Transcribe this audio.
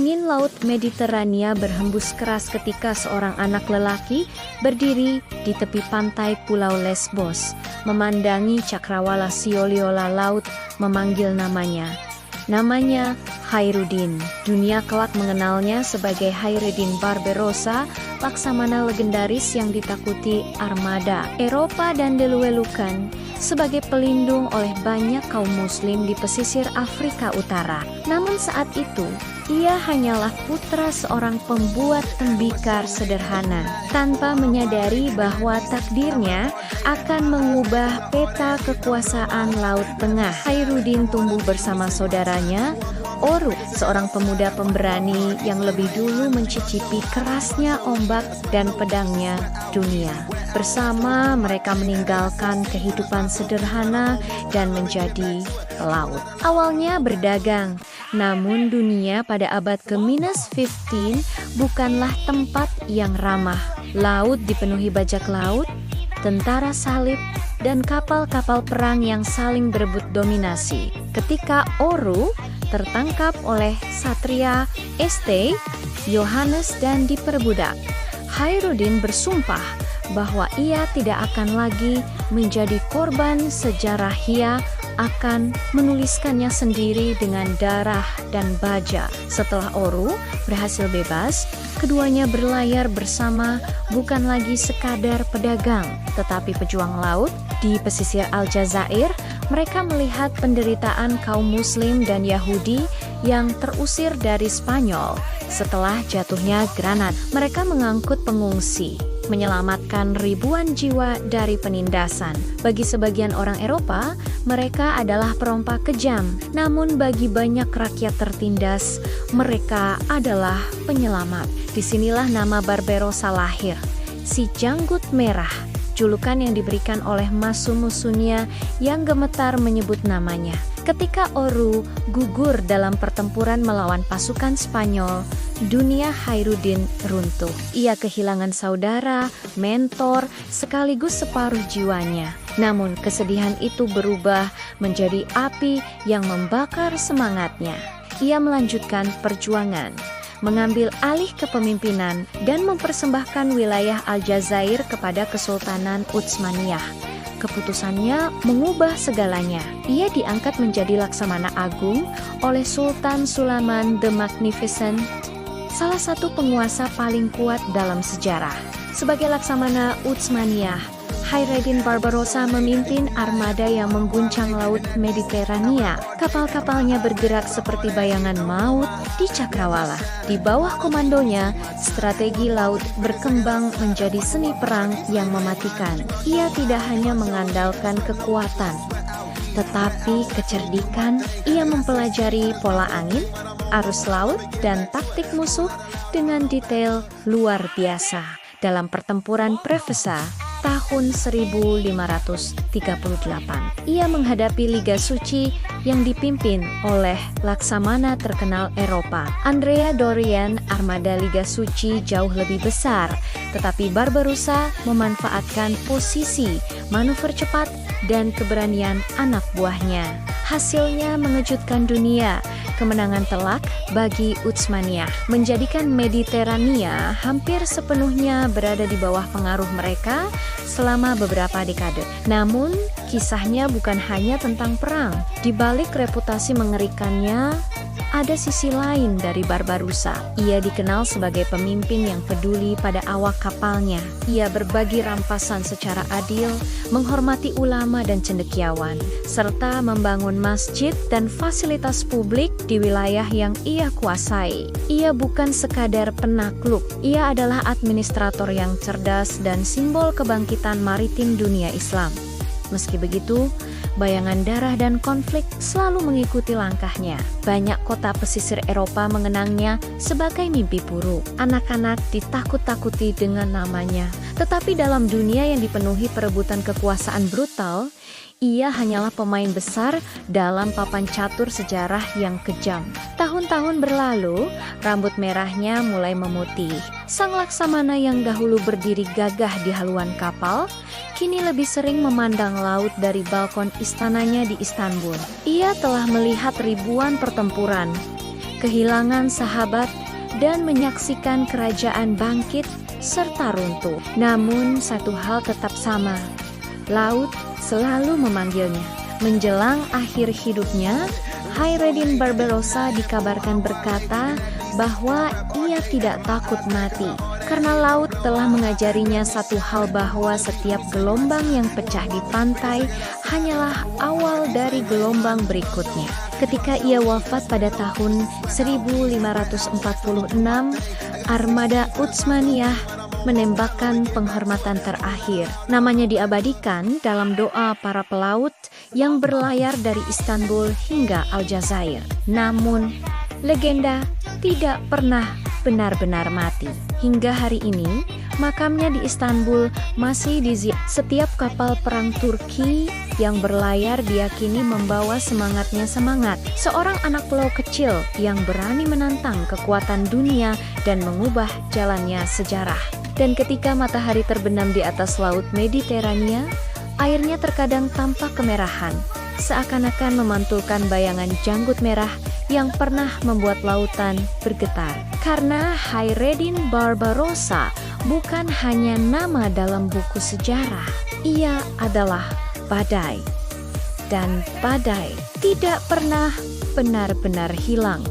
Angin laut Mediterania berhembus keras ketika seorang anak lelaki berdiri di tepi pantai Pulau Lesbos, memandangi cakrawala Sioliola laut memanggil namanya. Namanya Khairuddin. Dunia kelak mengenalnya sebagai Khairuddin Barbarossa, laksamana legendaris yang ditakuti armada Eropa dan diluelukan sebagai pelindung oleh banyak kaum muslim di pesisir Afrika Utara. Namun saat itu, ia hanyalah putra seorang pembuat tembikar sederhana, tanpa menyadari bahwa takdirnya akan mengubah peta kekuasaan Laut Tengah. Khairuddin tumbuh bersama saudaranya, Oru, seorang pemuda pemberani yang lebih dulu mencicipi kerasnya ombak dan pedangnya dunia. Bersama mereka meninggalkan kehidupan sederhana dan menjadi pelaut. Awalnya berdagang, namun dunia pada abad ke-15 bukanlah tempat yang ramah. Laut dipenuhi bajak laut, tentara salib, dan kapal-kapal perang yang saling berebut dominasi. Ketika Oru tertangkap oleh Satria Este, Yohanes dan diperbudak, Khairuddin bersumpah bahwa ia tidak akan lagi menjadi korban sejarah. Ia akan menuliskannya sendiri dengan darah dan baja. Setelah Oru berhasil bebas, keduanya berlayar bersama, bukan lagi sekadar pedagang, tetapi pejuang laut. Di pesisir Aljazair, mereka melihat penderitaan kaum Muslim dan Yahudi yang terusir dari Spanyol setelah jatuhnya Granada. Mereka mengangkut pengungsi, menyelamatkan ribuan jiwa dari penindasan. Bagi sebagian orang Eropa, mereka adalah perompak kejam. Namun bagi banyak rakyat tertindas, mereka adalah penyelamat. Disinilah nama Barbarossa lahir, si janggut merah, julukan yang diberikan oleh musuh-musuhnya yang gemetar menyebut namanya. Ketika Oru gugur dalam pertempuran melawan pasukan Spanyol, dunia Khairuddin runtuh. Ia kehilangan saudara, mentor, sekaligus separuh jiwanya. Namun kesedihan itu berubah menjadi api yang membakar semangatnya. Ia melanjutkan perjuangan, mengambil alih kepemimpinan dan mempersembahkan wilayah Aljazair kepada Kesultanan Utsmaniyah. Keputusannya mengubah segalanya. Ia diangkat menjadi laksamana agung oleh Sultan Sulaiman the Magnificent, salah satu penguasa paling kuat dalam sejarah. Sebagai laksamana Utsmaniyah, Khairuddin Barbarossa memimpin armada yang mengguncang laut Mediterania. Kapal-kapalnya bergerak seperti bayangan maut di cakrawala. Di bawah komandonya, strategi laut berkembang menjadi seni perang yang mematikan. Ia tidak hanya mengandalkan kekuatan, tetapi kecerdikan. Ia mempelajari pola angin, arus laut, dan taktik musuh dengan detail luar biasa. Dalam pertempuran Preveza tahun 1538, ia menghadapi Liga Suci yang dipimpin oleh laksamana terkenal Eropa, Andrea Dorian. Armada Liga Suci jauh lebih besar, tetapi Barbarossa memanfaatkan posisi, manuver cepat, dan keberanian anak buahnya. Hasilnya mengejutkan dunia. Kemenangan telak bagi Utsmaniyah menjadikan Mediterania hampir sepenuhnya berada di bawah pengaruh mereka selama beberapa dekade. Namun, kisahnya bukan hanya tentang perang. Di balik reputasi mengerikannya, ada sisi lain dari Barbarossa. Ia dikenal sebagai pemimpin yang peduli pada awak kapalnya. Ia berbagi rampasan secara adil, menghormati ulama dan cendekiawan, serta membangun masjid dan fasilitas publik di wilayah yang ia kuasai. Ia bukan sekadar penakluk, ia adalah administrator yang cerdas dan simbol kebangkitan maritim dunia Islam. Meski begitu, bayangan darah dan konflik selalu mengikuti langkahnya. Banyak kota pesisir Eropa mengenangnya sebagai mimpi buruk. Anak-anak ditakut-takuti dengan namanya. Tetapi dalam dunia yang dipenuhi perebutan kekuasaan brutal, ia hanyalah pemain besar dalam papan catur sejarah yang kejam. Tahun-tahun berlalu, rambut merahnya mulai memutih. Sang laksamana yang dahulu berdiri gagah di haluan kapal, kini lebih sering memandang laut dari balkon istananya di Istanbul. Ia telah melihat ribuan pertempuran, kehilangan sahabat, dan menyaksikan kerajaan bangkit serta runtuh. Namun satu hal tetap sama, laut selalu memanggilnya. Menjelang akhir hidupnya, Hayreddin Barbarossa dikabarkan berkata bahwa ia tidak takut mati, karena laut telah mengajarinya satu hal, bahwa setiap gelombang yang pecah di pantai hanyalah awal dari gelombang berikutnya. Ketika ia wafat pada tahun 1546, armada Utsmaniyah menembakkan penghormatan terakhir. Namanya diabadikan dalam doa para pelaut yang berlayar dari Istanbul hingga Aljazair. Namun, legenda tidak pernah benar-benar mati. Hingga hari ini, makamnya di Istanbul masih diziarah. Setiap kapal perang Turki yang berlayar diyakini membawa semangat seorang anak pulau kecil yang berani menantang kekuatan dunia dan mengubah jalannya sejarah. Dan ketika matahari terbenam di atas laut Mediterania, airnya terkadang tampak kemerahan, seakan-akan memantulkan bayangan janggut merah yang pernah membuat lautan bergetar. Karena Hayreddin Barbarossa bukan hanya nama dalam buku sejarah, ia adalah badai. Dan badai tidak pernah benar-benar hilang.